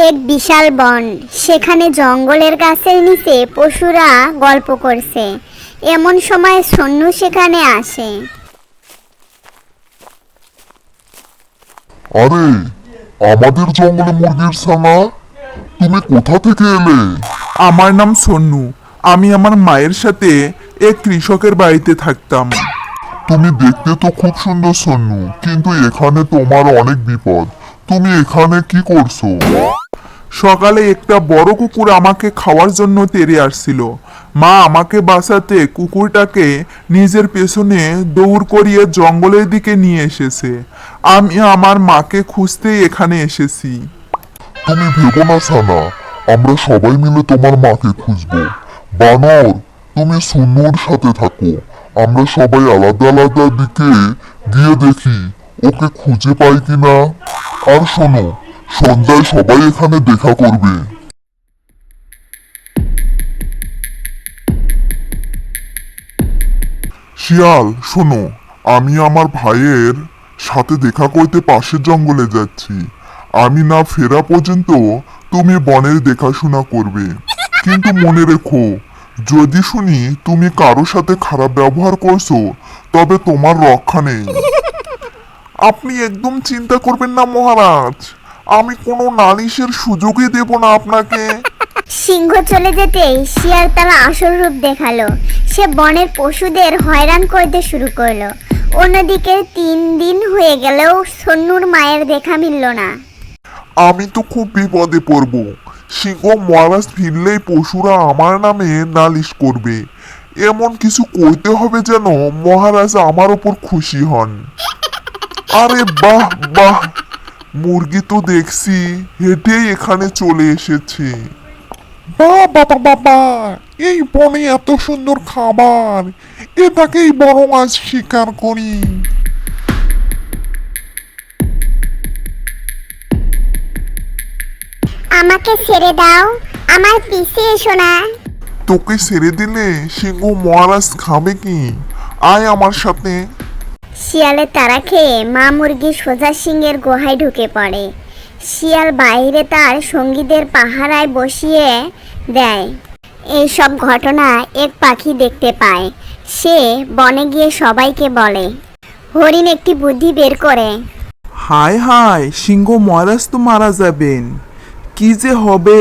এক বিশাল বন, সেখানে জঙ্গলের গাছের নিচে পশুরা গল্প করছে। এমন সময় সন্নু সেখানে আসে। আরে, আমাদের জঙ্গলে মুরগির ছানা, তুমি কোথা থেকে এলে? আমার নাম সন্নু। আমি আমার মায়ের সাথে এক কৃষকের বাড়িতে থাকতাম। তুমি দেখতে তো খুব সুন্দর সন্নু, কিন্তু এখানে তোমার অনেক বিপদ। তুমি এখানে কি করছো? সকালে একটা বড় কুকুর আমাকে খাওয়ার জন্য তেড়ে আসছিল। মা আমাকে বাঁচাতে কুকুরটাকে নিজের পেছনে দৌড় করিয়ে জঙ্গলের দিকে নিয়ে এসেছে। আমি আমার মাকে খুঁজতেই এখানে এসেছি। তুমি ভেবো না ছানা, আমরা সবাই মিলে তোমার মাকে খুঁজবো। বানর, তুমি সন্নুর সাথে থাকো। আমরা সবাই আলাদা আলাদা দিকে গিয়ে দেখি ওকে খুঁজে পাই কিনা। আর শোনো, সন্ধ্যায় সবাই এখানে দেখা করবে। শিয়াল, শোনো, আমি আমার ভাইয়ের সাথে দেখা করতে পাশের জঙ্গলে যাচ্ছি। আমি না ফেরা পর্যন্ত তুমি বনের দেখাশোনা করবে। কিন্তু মনে রেখো, যদি শুনি তুমি কারো সাথে খারাপ ব্যবহার করছো, তবে তোমার রক্ষা নেই। আপনি একদম চিন্তা করবেন না মহারাজ, আমি কোনো নালিশের সুযোগই দেব না আপনাকে। সিংহ চলে যেতেই শিয়াল তার আসল রূপ দেখালো। সে বনের পশুদের হয়রান করতে শুরু করলো। অন্যদিকে 3 দিন হয়ে গেলেও সন্নুর মায়ের দেখা মিলল না। আমি তো খুব বিপদে পড়ব। সিংহ মহারাজ ফিরলেই পশুরা আমার নামে নালিশ করবে। এমন কিছু করতে হবে যেন মহারাজ আমার ওপর খুশি হন। আরে বাহ বাহ, মুরগি তো দেখছি হেঁটেই এখানে চলে এসেছে। বাহ বাবা বাবা, এই বনে এত সুন্দর খাবার, এটাকেই বরং আজ শিকার করি। আমাকে ছেড়ে দাও, আমার পিছে এসো না। তোকে ছেড়ে দিলে সিংহ মহারাজ খাবে কি? আয় আমার সাথে। শিয়ালের তাড়া খেয়ে মা মুরগি সোজা সিংহের গুহায় ঢুকে পড়ে। শিয়াল বাইরে তার সঙ্গীদের পাহারায় বসিয়ে দেয়। এই সব ঘটনা এক পাখি দেখতে পায়। সে বনে গিয়ে সবাইকে বলে। হরিণ একটি বুদ্ধি বের করে। হায় হায়, সিংহ মহারাজ তো মারা যাবেন। কি যে হবে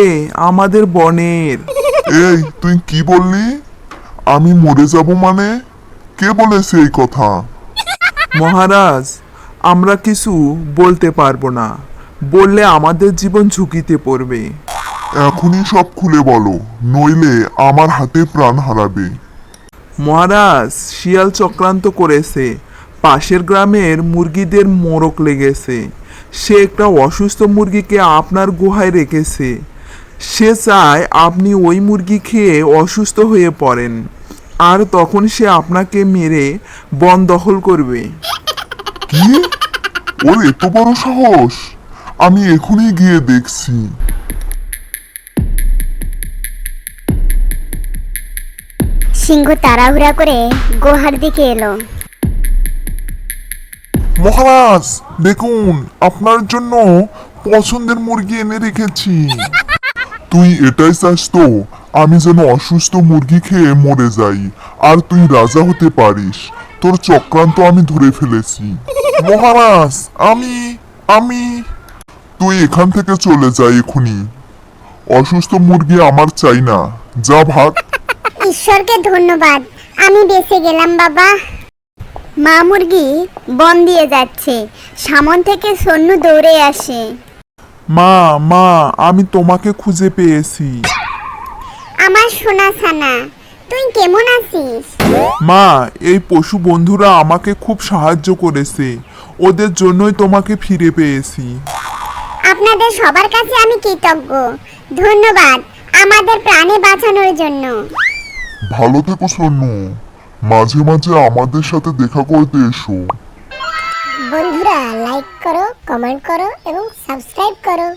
আমাদের বনের। এই, তুই কি বললি? আমি মরে যাব মানে? কে বলেছে এই কথা? মহারাজ, আমরা কিছু বলতে পারবো না। বললে আমাদের জীবন ঝুঁকিতে পড়বে। এখনই সব খুলে বলো, নইলে আমার হাতে প্রাণ হারাবে। মহারাজ, শিয়াল চক্রান্ত করেছে। পাশের গ্রামের মুরগিদের মোরক লেগেছে। সে একটা অসুস্থ মুরগিকে আপনার গুহায় রেখেছে। সে চায় আপনি ওই মুরগি খেয়ে অসুস্থ হয়ে পড়েন, আর তখন সে আপনাকে মেরে বন দখল করবে। কি? ওর এত বড় সাহস! আমি এখনই গিয়ে দেখছি। সিংহ তাড়াহুড়া করে গুহার দিকে এলো। মহারাজ, দেখুন, আপনার জন্য পছন্দের মুরগি এনে রেখেছি। তুই এটাই চাস তো আমি যেন অসুস্থ মুরগি খেয়ে মরে যাই, আর তুই রাজা হতে পারিস? তোর চক্রান্ত আমি ধরে ফেলেছি। মহারাজ, আমি আমি তুই এখান থেকে চলে যা এখনই। অসুস্থ মুরগি আমার চাই না। যা, ভাগ। ঈশ্বরকে ধন্যবাদ, আমি বেঁচে গেলাম বাবা। মা মুরগি বন দিয়ে যাচ্ছে। সামন থেকে সন্নু দৌড়ে আসে। মা মা, আমি তোমাকে খুঁজে পেয়েছি। আমার সোনা ছানা, তুই কেমন আছিস? মা, এই পশু বন্ধুরা আমাকে খুব সাহায্য করেছে। ওদের জন্যই তোমাকে ফিরে পেয়েছি। আপনাদের সবার কাছে আমি কৃতজ্ঞ। ধন্যবাদ আমাদের প্রাণে বাঁচানোর জন্য। ভালো থেকো সন্নু, মাঝে মাঝে আমাদের সাথে দেখা করতে এসো। বন্ধুরা, লাইক করো, কমেন্ট করো এবং সাবস্ক্রাইব করো।